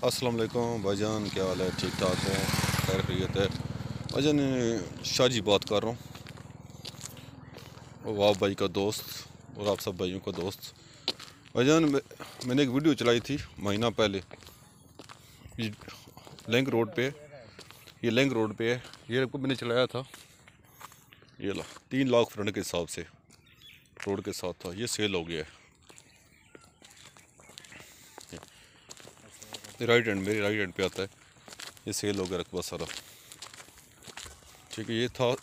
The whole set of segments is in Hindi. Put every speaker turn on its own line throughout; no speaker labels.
अस्सलाम वालेकुम भाईजान, क्या हाल है? ठीक ठाक है, खैर खैरियत है भाईजान। शाह जी बात कर रहा हूँ, वो आप भाई का दोस्त और आप सब भाइयों का दोस्त। भाईजान मैंने एक वीडियो चलाई थी महीना पहले, ये लिंक रोड पे, ये लिंक रोड पे है, ये को मैंने चलाया था। ये ला 3 लाख फ्रंट के हिसाब से रोड के साथ था, ये सेल हो गया है। राइट हैंड, मेरे राइट हैंड पे आता है, ये सेल हो गया रकबा सारा। ठीक है, ये था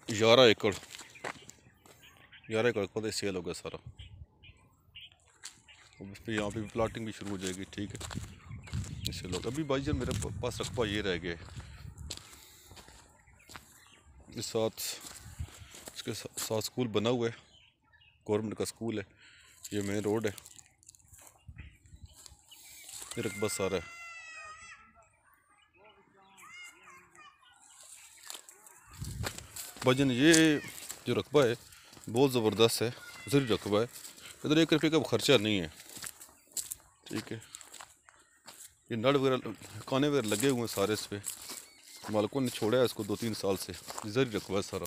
11 एकड़, 11 एकड़ का सेल हो गया सारा। फिर यहाँ पे भी प्लाटिंग भी शुरू हो जाएगी। ठीक है, इससे लोग अभी भाई जब मेरे पास रकबा ये रह गए, इस साथ इसके साथ स्कूल बना हुआ है, गवर्नमेंट का स्कूल है, ये मेन रोड है, ये रकबा सारा है। भाईजान ये जो रकबा है बहुत ज़बरदस्त है, ज़रूरी रकबा है, इधर 1 रुपये का खर्चा नहीं है। ठीक है, ये नड़ वगैरह काने वगैरह लगे हुए हैं सारे इस पे, मालिकों ने छोड़ा है इसको 2-3 साल से, ज़रूरी रकबा है सारा।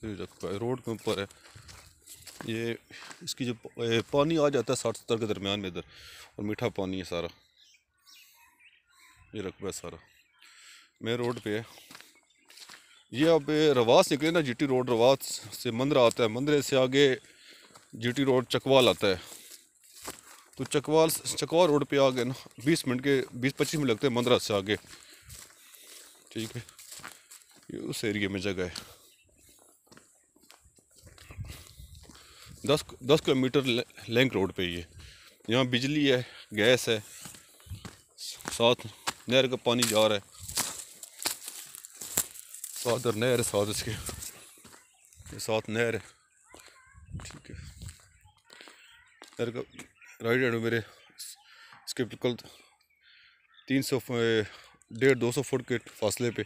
रकबा है, रोड के ऊपर है ये। इसकी जो पानी आ जाता है 60-70 के दरमियान में इधर, और मीठा पानी है सारा। ये रकबा है सारा, मेन रोड पे है। ये अब रवास निकले ना, जीटी रोड रवास से मंदरा आता है, मंदरे से आगे जीटी रोड चकवाल आता है, तो चकवाल रोड पे आ गए ना, 20-25 मिनट लगते हैं मंदरा से आगे। ठीक है, ये उस एरिया में जगह है। 10 किलोमीटर लिंक रोड पे ये, यहाँ बिजली है, गैस है, साथ नहर का पानी जा रहा है, साथ इधर नहर है, साथ इसके ये साथ नहर है। ठीक है, नहर का राइट हैंड में मेरे इसके बिल्कुल 150-200 फुट के फासले पे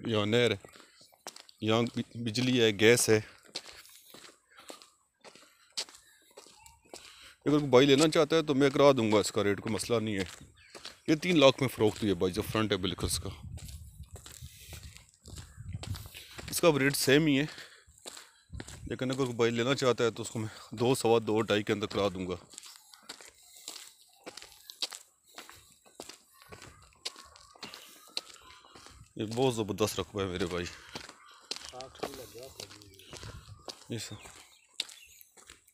यहाँ नहर है, यहाँ बिजली है, गैस है। अगर कोई भाई लेना चाहता है तो मैं करा दूंगा, इसका रेट कोई मसला नहीं है। ये 3 लाख में फ़रोख्त हुई है भाई, जो फ्रंट है बिल्कुल इसका रेट सेम ही है, लेकिन अगर कोई भाई लेना चाहता है तो उसको मैं 2, सवा 2, 2.5 के अंदर करा दूंगा। ये बहुत ज़बरदस्त रकबा है मेरे भाई।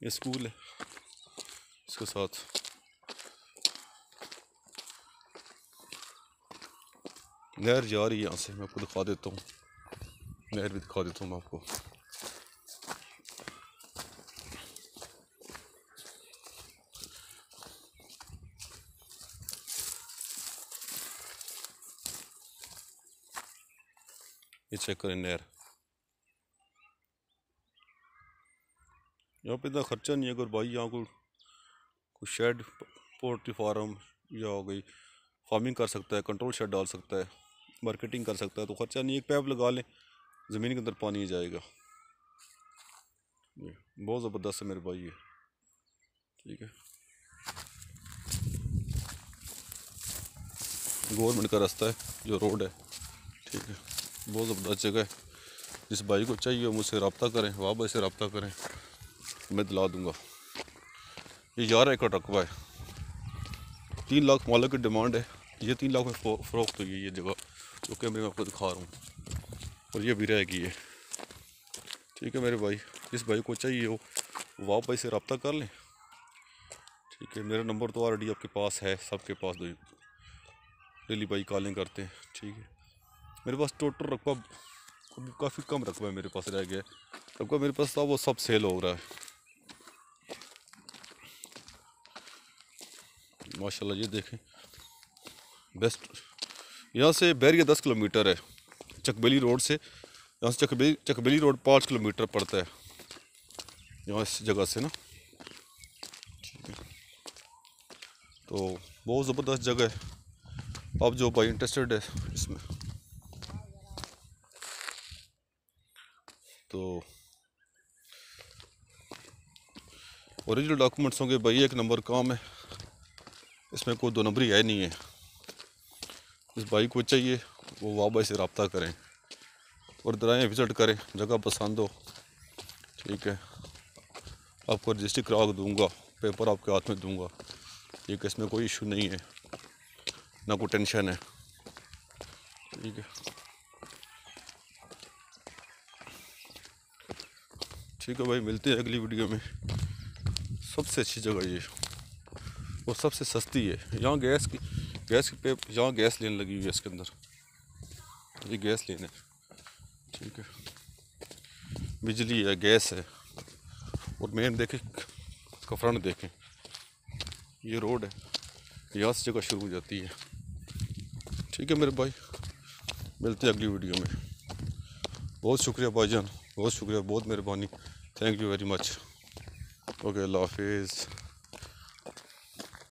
ये स्कूल है, इसके साथ नहर जा रही है, यहाँ से मैं आपको दिखा देता हूँ, नहर भी दिखा देता हूँ मैं आपको। ये चेक करें नहर, यहाँ पे इतना खर्चा नहीं है। अगर भाई यहाँ को शेड, पोल्ट्री फार्म या हो गई फार्मिंग कर सकता है, कंट्रोल शेड डाल सकता है, मार्केटिंग कर सकता है, तो खर्चा नहीं है। एक पैप लगा लें, ज़मीन के अंदर पानी जाएगा। ये बहुत ज़बरदस्त है मेरे भाई ये। ठीक है, गवर्नमेंट का रास्ता है, जो रोड है। ठीक है, बहुत ज़बरदस्त जगह है। जिस भाई को चाहिए मुझसे रब्ता करें, वाह भाई से रब्ता करें, मैं दिला दूंगा। ये 11 एकड़ रकबा है, 3 लाख मालिक की डिमांड है। ये 3 लाख में फ़रोख्त हुई है ये जगह, जो कैमरे में आपको दिखा रहा हूँ, और ये भी रहेगी ये। ठीक है मेरे भाई, जिस भाई को चाहिए हो वाह भाई से रब्ता कर लें। ठीक है, मेरा नंबर तो ऑलरेडी आपके पास है, सबके पास डेली भाई कॉलिंग करते हैं। ठीक है, मेरे पास टोटल रकबा काफ़ी कम रकबा है मेरे पास रह गया। रकबा मेरे पास था वो सब सेल हो रहा है माशाल्लाह। ये देखें बेस्ट, यहाँ से बैरिया 10 किलोमीटर है चकबेली रोड से। यहाँ से चकबेली रोड 5 किलोमीटर पड़ता है यहाँ इस जगह से ना। ठीक है, तो बहुत ज़बरदस्त जगह है। अब जो भाई इंटरेस्टेड है इसमें तो ओरिजिनल डॉक्यूमेंट्स होंगे भाई, 1 नंबर काम है, इसमें कोई 2 नंबरी है नहीं है। इस भाई को चाहिए वो वाह भाई से रब्ता करें और दराएँ विज़िट करें, जगह पसंद हो ठीक है, आपको रजिस्ट्री करा के दूँगा, पेपर आपके हाथ में दूँगा ठीक है, इसमें कोई इशू नहीं है, ना कोई टेंशन है ठीक है। ठीक है भाई, मिलते हैं अगली वीडियो में। सबसे अच्छी जगह ये और सबसे सस्ती है। यहाँ गैस पे यहाँ गैस लेने लगी हुई है इसके अंदर, ये गैस लेने ठीक है, बिजली है, गैस है और मेन देखें कफरन देखें, ये रोड है, यहाँ से जगह शुरू हो जाती है ठीक है मेरे भाई। मिलते हैं अगली वीडियो में। बहुत शुक्रिया भाईजान, बहुत शुक्रिया, बहुत मेहरबानी, thank you very much. Okay, Allah हाफिज़।